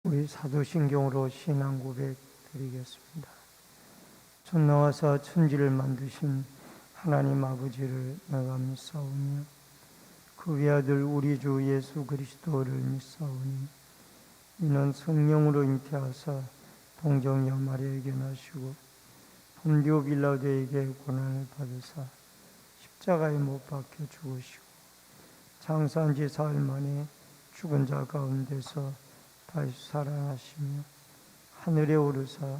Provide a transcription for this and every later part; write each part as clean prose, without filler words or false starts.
우리 사도신경으로 신앙 고백 드리겠습니다. 전능하사 천지를 만드신 하나님 아버지를 내가 믿사오며 그 외아들 우리 주 예수 그리스도를 믿사오니 이는 성령으로 잉태하사 동정녀 마리아에게 나시고 본디오 빌라도에게 고난을 받으사 십자가에 못 박혀 죽으시고 장사한 지 사흘 만에 죽은 자 가운데서 다시 살아나시며 하늘에 오르사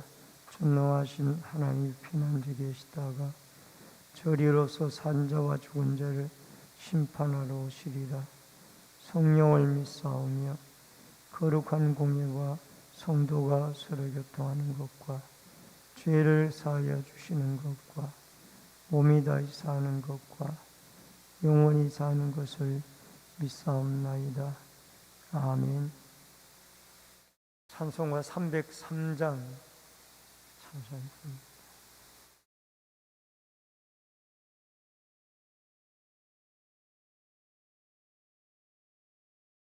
전능하신 하나님의 피난처에 계시다가 저리로서 산자와 죽은 자를 심판하러 오시리라. 성령을 믿사오며 거룩한 공예와 성도가 서로 교통하는 것과 죄를 사하여 주시는 것과 몸이 다시 사는 것과 영원히 사는 것을 믿사옵나이다. 아멘. 찬송가 303장 찬송입니다.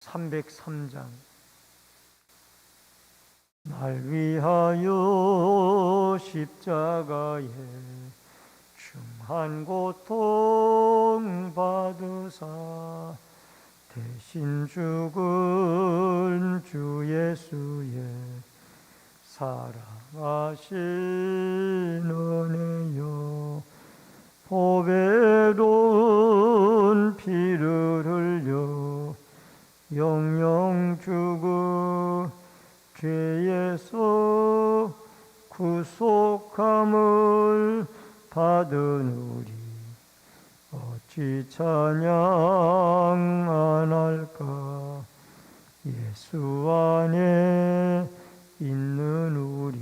303장. 날 위하여 십자가에 중한 고통 받으사 대신 죽은 주 예수의 사랑하신 은혜여 보배로운 피를 흘려 영영 죽은 죄에서 구속함을 받은 우리 어찌 찬양 안 할까. 예수 안에 있는 우리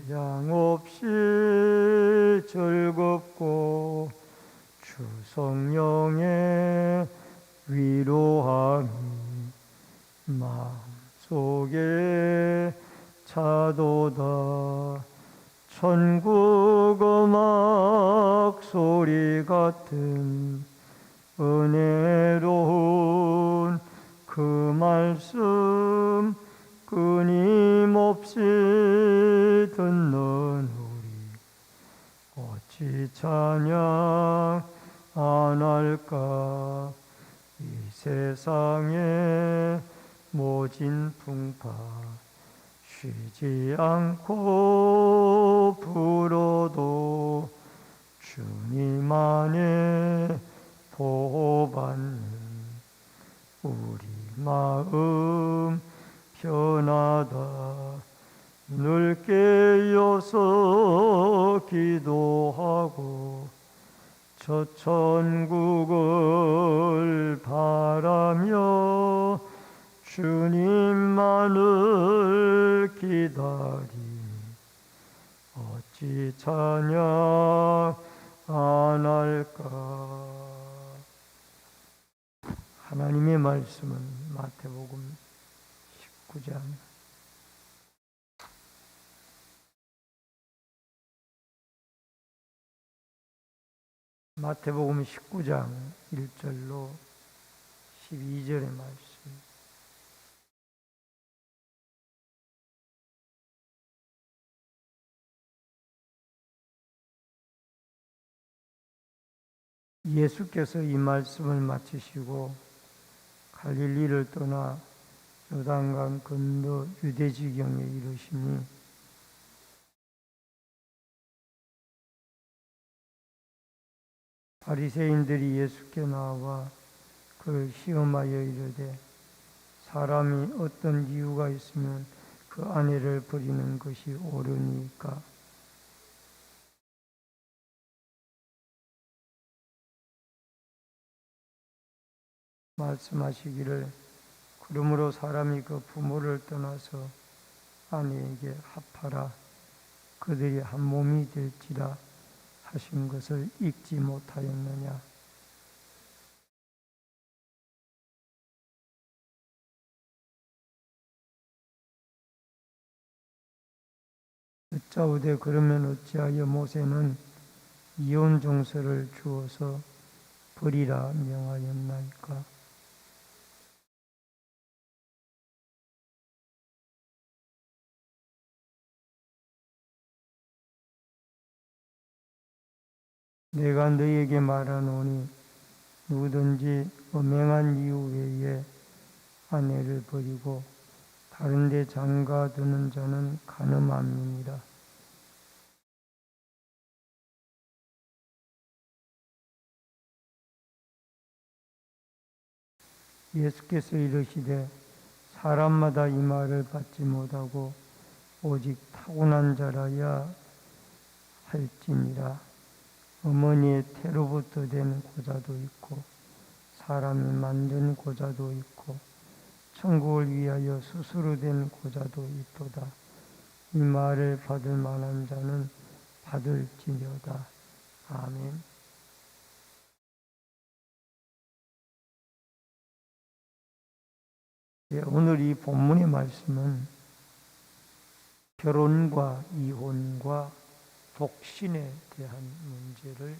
한량없이 즐겁고 주 성령의 위로함이 마음속에 차도다. 천국 음악 소리 같은 은혜로운 그 말씀 끊임없이 듣는 우리 어찌 찬양 안 할까. 이 세상에 모진 풍파 쉬지 않고 불어도 주님 안에 보호받는 우리 마음 편하다. 늘 깨어서 기도하고 저 천국을 바라며 주님만을 기다리니 어찌 찬양 안 할까. 하나님의 말씀은 마태복음 19장 마태복음 19장 1절로 12절의 말씀. 예수께서 이 말씀을 마치시고 갈릴리를 떠나 요단강 건너 유대 지경에 이르시니 바리새인들이 예수께 나와 그를 시험하여 이르되 사람이 어떤 이유가 있으면 그 아내를 버리는 것이 옳으니까. 말씀하시기를 그러므로 사람이 그 부모를 떠나서 아내에게 합하라 그들이 한 몸이 될지라 하신 것을 읽지 못하였느냐. 듣자오되 그러면 어찌하여 모세는 이혼 정서를 주어서 버리라 명하였나이까. 내가 너희에게 말하노니 누구든지 음행한 이유 외에 아내를 버리고 다른 데 장가드는 자는 간음함이니라. 예수께서 이르시되 사람마다 이 말을 받지 못하고 오직 타고난 자라야 할지니라. 어머니의 태로부터 된 고자도 있고 사람이 만든 고자도 있고 천국을 위하여 스스로 된 고자도 있도다. 이 말을 받을 만한 자는 받을지니라. 아멘. 오늘 이 본문의 말씀은 결혼과 이혼과 독신에 대한 문제를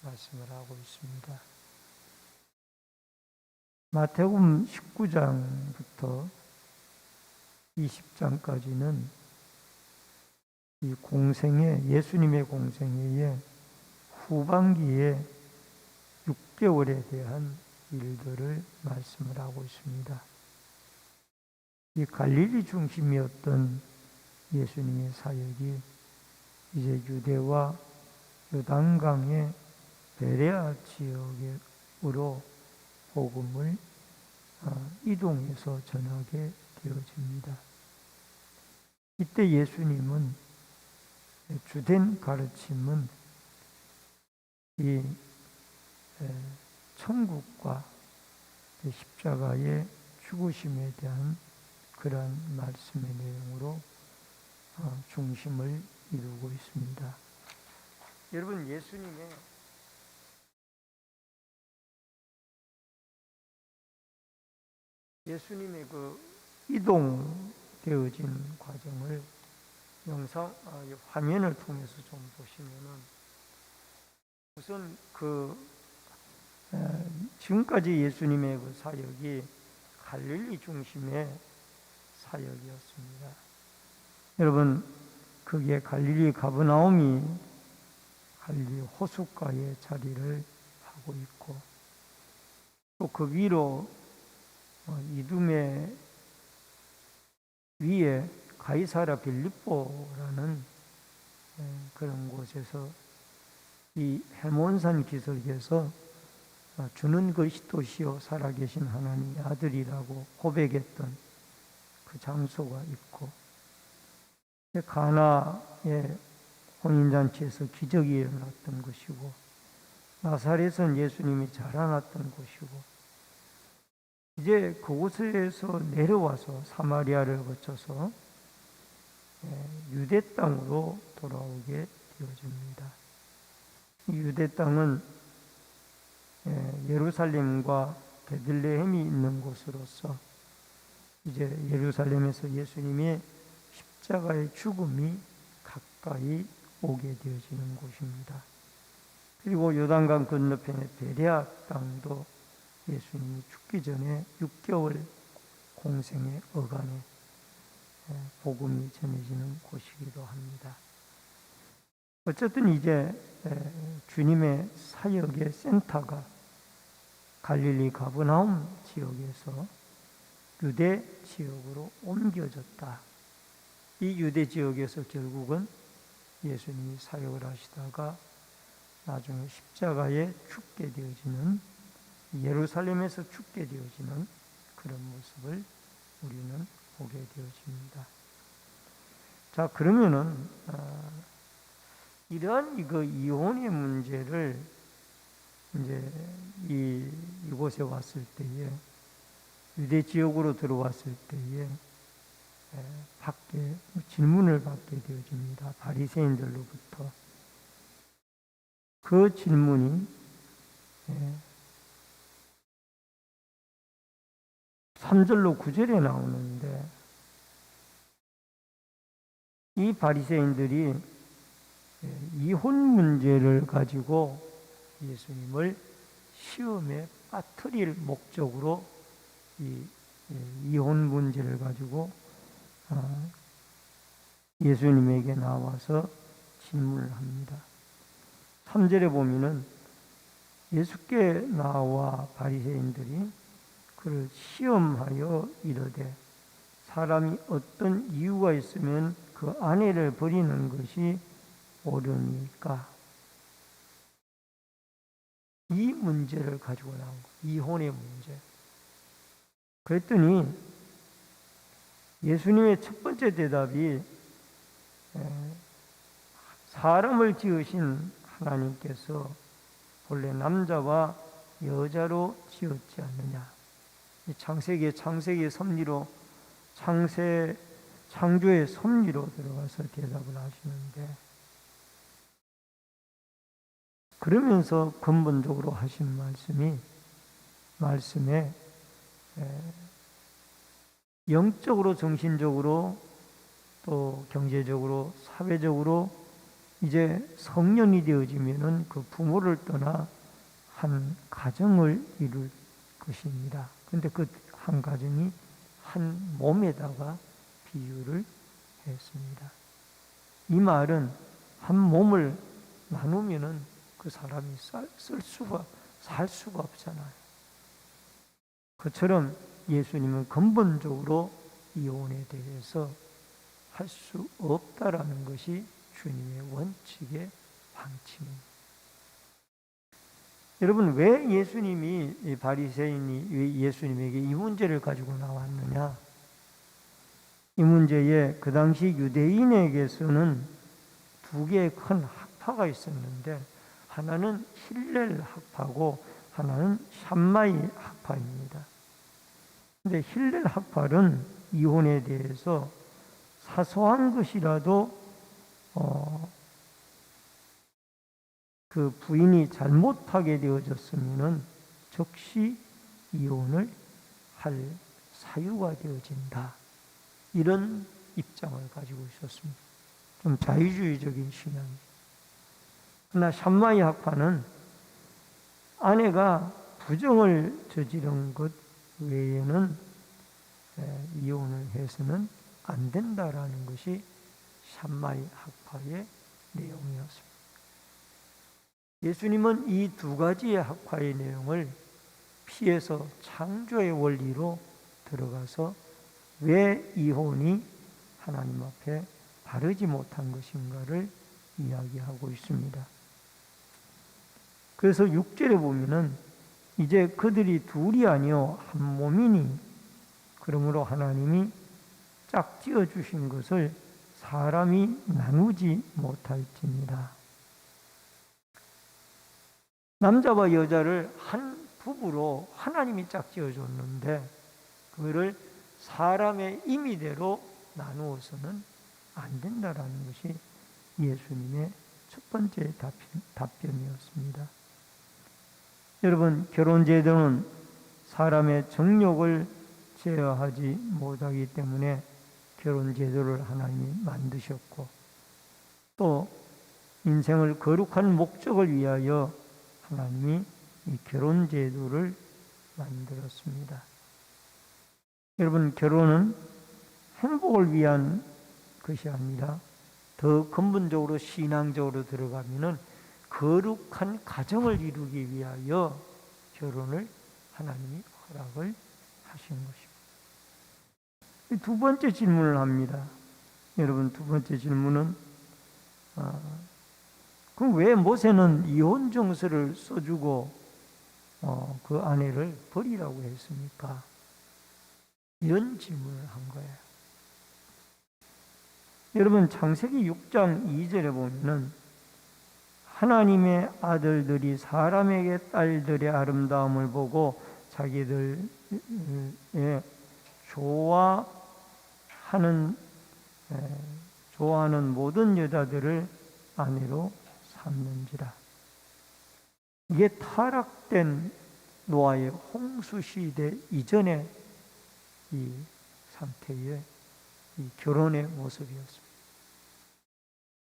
말씀을 하고 있습니다. 마태복음 19장부터 20장까지는 이 공생애, 예수님의 공생애의 후반기에 6개월에 대한 일들을 말씀을 하고 있습니다. 이 갈릴리 중심이었던 예수님의 사역이 이제 유대와 요단강의 베레아 지역으로 복음을 이동해서 전하게 되어집니다. 이때 예수님은 주된 가르침은 이 천국과 십자가의 죽으심에 대한 그러한 말씀의 내용으로 중심을 이루고 있습니다. 여러분, 예수님의 그 이동되어진 과정을 화면을 통해서 좀 보시면은 우선 지금까지 예수님의 그 사역이 갈릴리 중심의 사역이었습니다. 여러분, 그게 갈릴리 가버나움이 갈릴리 호숫가에 자리를 하고 있고 또 그 위로 이두메 위에 가이사랴 빌립보라는 그런 곳에서 이 해몬산 기슭에서 주는 그리스도시요 살아계신 하나님의 아들이라고 고백했던 그 장소가 있고 가나의 혼인잔치에서 기적이 일어났던 것이고 나사렛은 예수님이 자라났던 곳이고 이제 그곳에서 내려와서 사마리아를 거쳐서 유대 땅으로 돌아오게 되어집니다. 이 유대 땅은 예루살렘과 베들레헴이 있는 곳으로서 이제 예루살렘에서 예수님의 십자가의 죽음이 가까이 오게 되어지는 곳입니다. 그리고 요단강 건너편의 베레아 땅도 예수님이 죽기 전에 6개월 공생의 어간에 복음이 전해지는 곳이기도 합니다. 어쨌든 이제 주님의 사역의 센터가 갈릴리 가버나움 지역에서 유대 지역으로 옮겨졌다. 이 유대 지역에서 결국은 예수님이 사역을 하시다가 나중에 십자가에 죽게 되어지는 예루살렘에서 죽게 되어지는 그런 모습을 우리는 보게 되어집니다. 자, 그러면은 이러한 이혼의 문제를 이제 이곳에 왔을 때에 유대 지역으로 들어왔을 때에 밖에 질문을 받게 되어집니다. 바리새인들로부터. 그 질문이 3절로 9절에 나오는데 이 바리새인들이 이혼 문제를 가지고 예수님을 시험에 빠뜨릴 목적으로 이 이혼 문제를 가지고 예수님에게 나와서 질문을 합니다. 3절에 보면은 예수께 나와 바리새인들이 그를 시험하여 이르되 사람이 어떤 이유가 있으면 그 아내를 버리는 것이 옳으니까. 이 문제를 가지고 나온 거예요. 이혼의 문제. 그랬더니 예수님의 첫 번째 대답이 사람을 지으신 하나님께서 본래 남자와 여자로 지었지 않느냐. 창세기의 섭리로 창조의 섭리로 들어가서 대답을 하시는데, 그러면서 근본적으로 하신 말씀에 영적으로, 정신적으로, 또 경제적으로, 사회적으로 이제 성년이 되어지면은 그 부모를 떠나 한 가정을 이룰 것입니다. 그런데 그 한 가정이 한 몸에다가 비유를 했습니다. 이 말은 한 몸을 나누면은 그 사람이 살 수가 없잖아요. 그처럼 예수님은 근본적으로 이혼에 대해서 할 수 없다라는 것이 주님의 원칙의 방침입니다. 여러분, 왜 예수님이, 바리새인이 왜 예수님에게 이 문제를 가지고 나왔느냐? 이 문제에 그 당시 유대인에게서는 두 개의 큰 학파가 있었는데, 하나는 힐렐 학파고 하나는 샴마이 학파입니다. 근데 힐렐 학파는 이혼에 대해서 사소한 것이라도 그 부인이 잘못하게 되어졌으면은 즉시 이혼을 할 사유가 되어진다. 이런 입장을 가지고 있었습니다. 좀 자유주의적인 신앙이죠. 그러나 샴마이 학파는 아내가 부정을 저지른 것 외에는 이혼을 해서는 안 된다라는 것이 샴마이 학파의 내용이었습니다. 예수님은 이 두 가지의 학파의 내용을 피해서 창조의 원리로 들어가서 왜 이혼이 하나님 앞에 바르지 못한 것인가를 이야기하고 있습니다. 그래서 6절에 보면은 이제 그들이 둘이 아니요 한 몸이니 그러므로 하나님이 짝지어 주신 것을 사람이 나누지 못할지니라. 남자와 여자를 한 부부로 하나님이 짝지어 줬는데 그거를 사람의 임의대로 나누어서는 안 된다라는 것이 예수님의 첫 번째 답변이었습니다. 여러분, 결혼제도는 사람의 정욕을 제어하지 못하기 때문에 결혼제도를 하나님이 만드셨고, 또 인생을 거룩한 목적을 위하여 하나님이 이 결혼제도를 만들었습니다. 여러분, 결혼은 행복을 위한 것이 아니라 더 근본적으로 신앙적으로 들어가면은 거룩한 가정을 이루기 위하여 결혼을 하나님이 허락을 하신 것입니다. 두 번째 질문을 합니다. 여러분, 두 번째 질문은 그럼 왜 모세는 이혼 정서를 써주고 그 아내를 버리라고 했습니까? 이런 질문을 한 거예요. 여러분, 창세기 6장 2절에 보면은 하나님의 아들들이 사람에게 딸들의 아름다움을 보고 자기들의 좋아하는 모든 여자들을 아내로 삼는지라. 이게 타락된 노아의 홍수 시대 이전의 이 상태의 이 결혼의 모습이었습니다.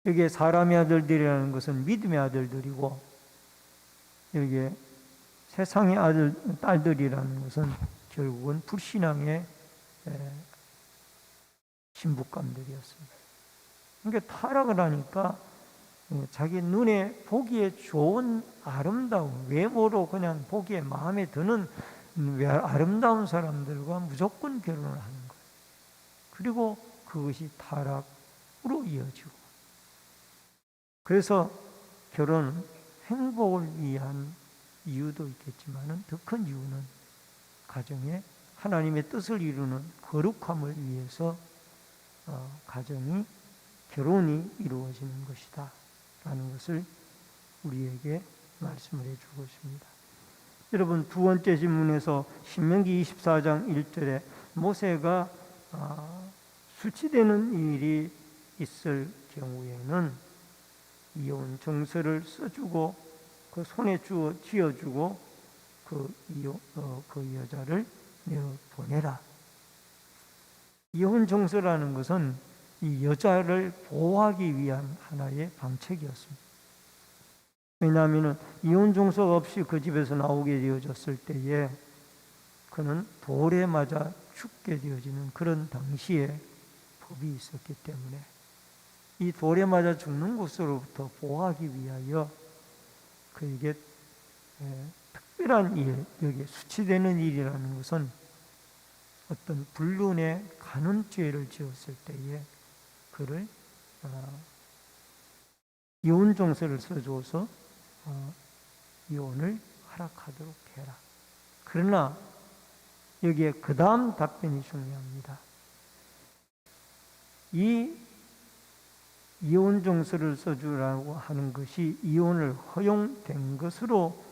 여기에 사람의 아들들이라는 것은 믿음의 아들들이고, 여기에 세상의 딸들이라는 것은 결국은 불신앙의 신부감들이었습니다. 그러니까 타락을 하니까 자기 눈에 보기에 좋은 아름다운 외모로 그냥 보기에 마음에 드는 아름다운 사람들과 무조건 결혼을 하는 거예요. 그리고 그것이 타락으로 이어지고, 그래서 결혼은 행복을 위한 이유도 있겠지만 더 큰 이유는 가정에 하나님의 뜻을 이루는 거룩함을 위해서 가정이, 결혼이 이루어지는 것이다 라는 것을 우리에게 말씀을 해주고 있습니다. 여러분, 두 번째 질문에서 신명기 24장 1절에 모세가 수치되는 일이 있을 경우에는 이혼 정서를 써주고 그 손에 쥐어주고 그 여자를 내어보내라. 이혼 정서라는 것은 이 여자를 보호하기 위한 하나의 방책이었습니다. 왜냐하면 이혼 정서가 없이 그 집에서 나오게 되어졌을 때에 그는 돌에 맞아 죽게 되어지는 그런 당시에 법이 있었기 때문에 이 돌에 맞아 죽는 것으로부터 보호하기 위하여 그에게 특별한 일, 여기에 수치되는 일이라는 것은 어떤 불륜의 간음죄를 지었을 때에 그를 이혼 정서를 써줘서 이혼을 허락하도록 해라. 그러나 여기에 그 다음 답변이 중요합니다. 이 이혼 정서를 써주라고 하는 것이 이혼을 허용된 것으로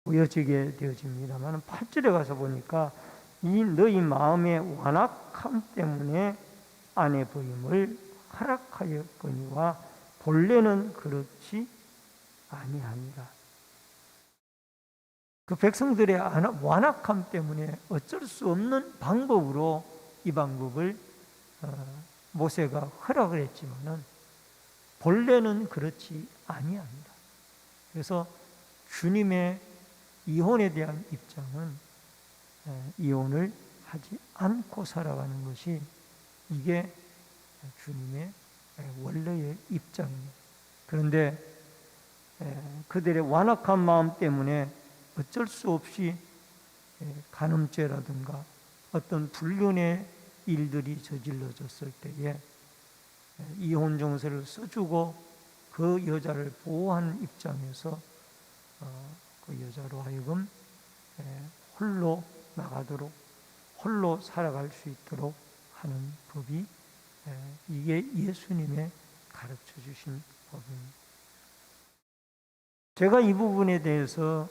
보여지게 되어집니다만 8절에 가서 보니까 이 너희 마음의 완악함 때문에 아내 부임을 허락하였거니와 본래는 그렇지 아니하니라. 그 백성들의 완악함 때문에 어쩔 수 없는 방법으로 이 방법을 모세가 허락을 했지만은 본래는 그렇지 아니합니다. 그래서 주님의 이혼에 대한 입장은 이혼을 하지 않고 살아가는 것이 이게 주님의 원래의 입장입니다. 그런데 그들의 완악한 마음 때문에 어쩔 수 없이 간음죄라든가 어떤 불륜의 일들이 저질러졌을 때에 이혼 정서를 써주고 그 여자를 보호하는 입장에서 그 여자로 하여금 홀로 나가도록, 홀로 살아갈 수 있도록 하는 법이 이게 예수님의 가르쳐 주신 법입니다. 제가 이 부분에 대해서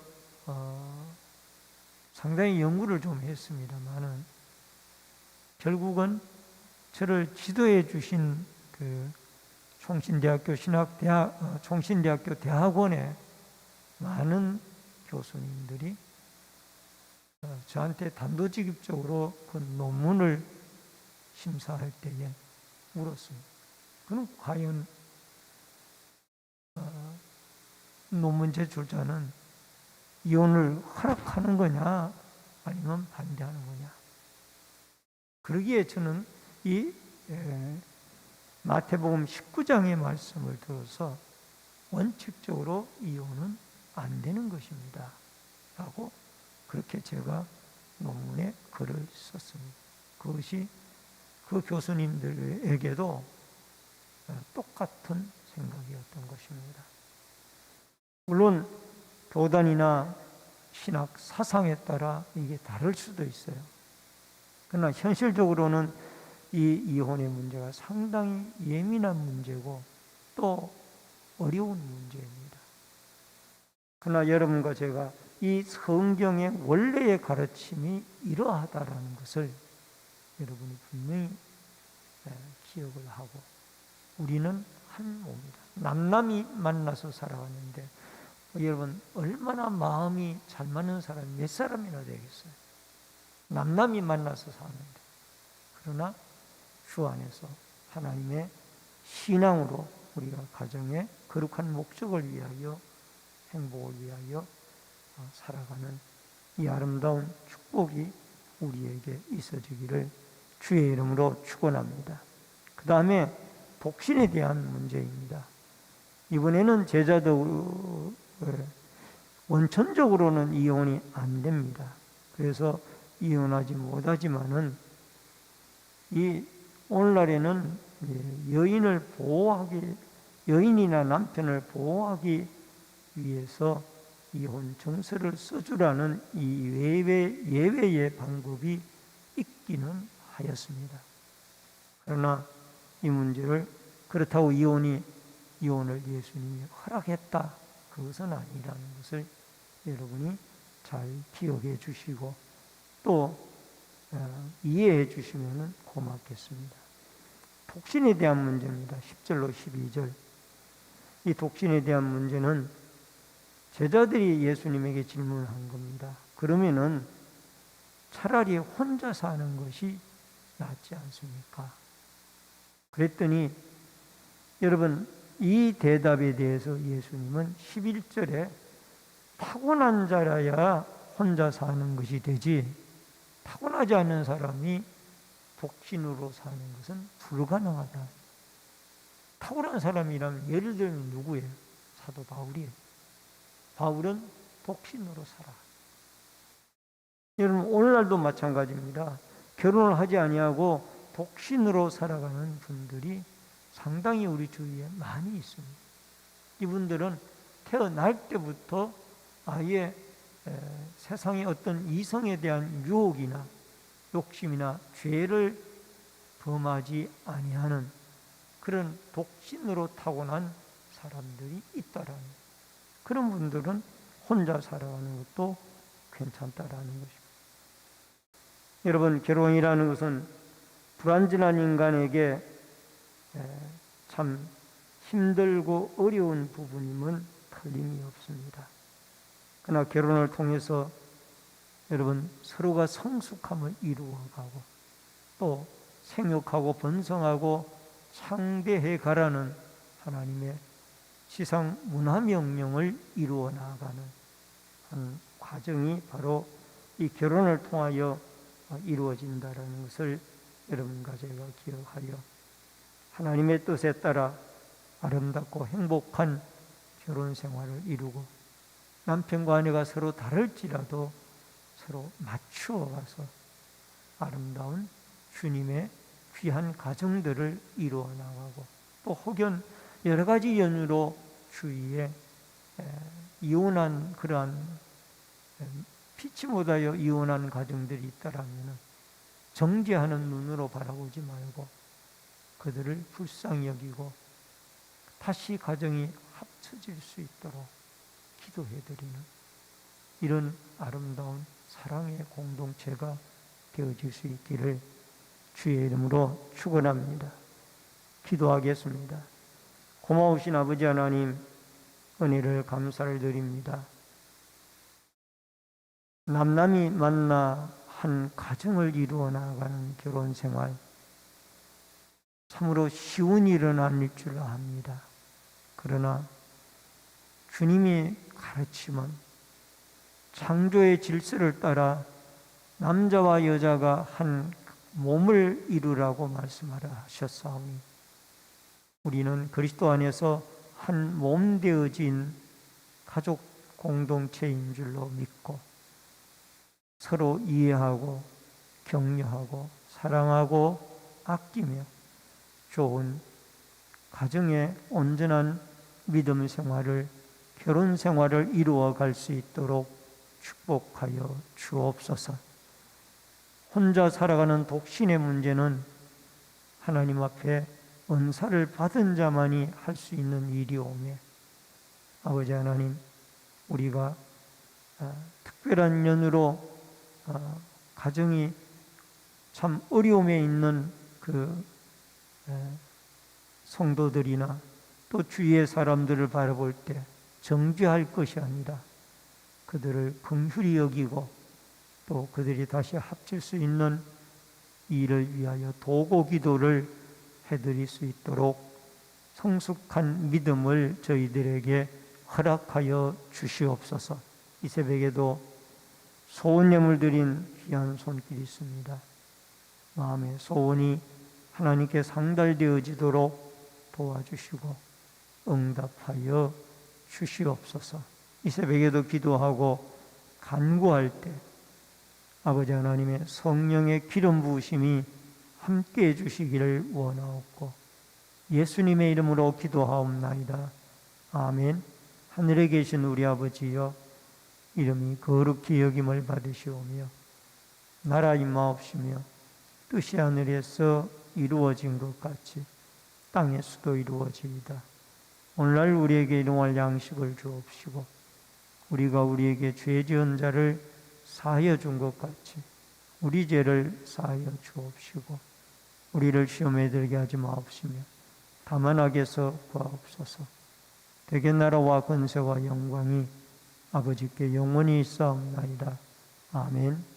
상당히 연구를 좀 했습니다만은 결국은 저를 지도해 주신 그 총신대학교 총신대학교 대학원의 많은 교수님들이 저한테 단도직입적으로 그 논문을 심사할 때에 물었습니다. 그럼 과연 논문 제출자는 이혼을 허락하는 거냐 아니면 반대하는 거냐. 그러기에 저는 이 마태복음 19장의 말씀을 들어서 원칙적으로 이혼은 안 되는 것입니다 라고 그렇게 제가 논문에 글을 썼습니다. 그것이 그 교수님들에게도 똑같은 생각이었던 것입니다. 물론 교단이나 신학 사상에 따라 이게 다를 수도 있어요. 그러나 현실적으로는 이 이혼의 문제가 상당히 예민한 문제고 또 어려운 문제입니다. 그러나 여러분과 제가 이 성경의 원래의 가르침이 이러하다라는 것을 여러분이 분명히 기억을 하고, 우리는 한 몸이다. 남남이 만나서 살아왔는데 여러분 얼마나 마음이 잘 맞는 사람이 몇 사람이나 되겠어요. 남남이 만나서 사는데. 그러나 주 안에서 하나님의 신앙으로 우리가 가정의 거룩한 목적을 위하여, 행복을 위하여 살아가는 이 아름다운 축복이 우리에게 있어지기를 주의 이름으로 축원합니다. 그 다음에 독신에 대한 문제입니다. 이번에는 제자도 원천적으로는 이혼이 안 됩니다. 그래서 이혼하지 못하지만은 이 오늘날에는 여인이나 남편을 보호하기 위해서 이혼 정서를 써주라는 이 예외의 방법이 있기는 하였습니다. 그러나 이 문제를 그렇다고 이혼을 예수님이 허락했다, 그것은 아니라는 것을 여러분이 잘 기억해 주시고 또 이해해 주시면 고맙겠습니다. 독신에 대한 문제입니다. 10절로 12절. 이 독신에 대한 문제는 제자들이 예수님에게 질문한 겁니다. 그러면은 차라리 혼자 사는 것이 낫지 않습니까? 그랬더니 여러분, 이 대답에 대해서 예수님은 11절에 타고난 자라야 혼자 사는 것이 되지 타고나지 않은 사람이 독신으로 사는 것은 불가능하다. 타고난 사람이라면 예를 들면 누구예요? 사도 바울이에요. 바울은 독신으로 살아. 여러분, 오늘날도 마찬가지입니다. 결혼을 하지 아니하고 독신으로 살아가는 분들이 상당히 우리 주위에 많이 있습니다. 이분들은 태어날 때부터 아예 세상의 어떤 이성에 대한 유혹이나 욕심이나 죄를 범하지 아니하는 그런 독신으로 타고난 사람들이 있다라는, 그런 분들은 혼자 살아가는 것도 괜찮다라는 것입니다. 여러분, 결혼이라는 것은 불완전한 인간에게 참 힘들고 어려운 부분임은 틀림이 없습니다. 그러나 결혼을 통해서 여러분, 서로가 성숙함을 이루어가고 또 생육하고 번성하고 창대해 가라는 하나님의 지상 문화 명령을 이루어 나가는 한 과정이 바로 이 결혼을 통하여 이루어진다는 것을 여러분과 제가 기억하여 하나님의 뜻에 따라 아름답고 행복한 결혼 생활을 이루고 남편과 아내가 서로 다를지라도 서로 맞추어 가서 아름다운 주님의 귀한 가정들을 이루어 나가고 또 혹여 여러 가지 연유로 주위에 이혼한 그러한 피치 못하여 이혼한 가정들이 있다라면 정죄하는 눈으로 바라보지 말고 그들을 불쌍히 여기고 다시 가정이 합쳐질 수 있도록 기도해드리는 이런 아름다운 사랑의 공동체가 되어질 수 있기를 주의 이름으로 축원합니다. 기도하겠습니다. 고마우신 아버지 하나님, 은혜를 감사를 드립니다. 남남이 만나 한 가정을 이루어 나가는 결혼 생활, 참으로 쉬운 일은 아닐 줄 압니다. 그러나 주님이 가르침은 창조의 질서를 따라 남자와 여자가 한 몸을 이루라고 말씀하셨사오니 우리는 그리스도 안에서 한 몸 되어진 가족 공동체인 줄로 믿고 서로 이해하고 격려하고 사랑하고 아끼며 좋은 가정의 온전한 믿음 생활을, 결혼 생활을 이루어 갈 수 있도록 축복하여 주옵소서. 혼자 살아가는 독신의 문제는 하나님 앞에 은사를 받은 자만이 할 수 있는 일이오매 아버지 하나님, 우리가 특별한 연유로 가정이 참 어려움에 있는 그 성도들이나 또 주위의 사람들을 바라볼 때 정죄할 것이 아니라 그들을 긍휼히 여기고 또 그들이 다시 합칠 수 있는 일을 위하여 도고 기도를 해드릴 수 있도록 성숙한 믿음을 저희들에게 허락하여 주시옵소서. 이 새벽에도 소원 예물 드린 귀한 손길이 있습니다. 마음의 소원이 하나님께 상달되어지도록 도와주시고 응답하여 주시옵소서. 이 새벽에도 기도하고 간구할 때 아버지 하나님의 성령의 기름 부으심이 함께 해주시기를 원하옵고 예수님의 이름으로 기도하옵나이다. 아멘. 하늘에 계신 우리 아버지여, 이름이 거룩히 여김을 받으시오며 나라 임하옵시며 뜻이 하늘에서 이루어진 것 같이 땅에서도 이루어지이다. 오늘날 우리에게 일용할 양식을 주옵시고 우리가 우리에게 죄 지은 자를 사하여 준 것 같이 우리 죄를 사하여 주옵시고 우리를 시험에 들게 하지 마옵시며 다만 악에서 구하옵소서. 대개 나라와 권세와 영광이 아버지께 영원히 있사옵나이다. 아멘.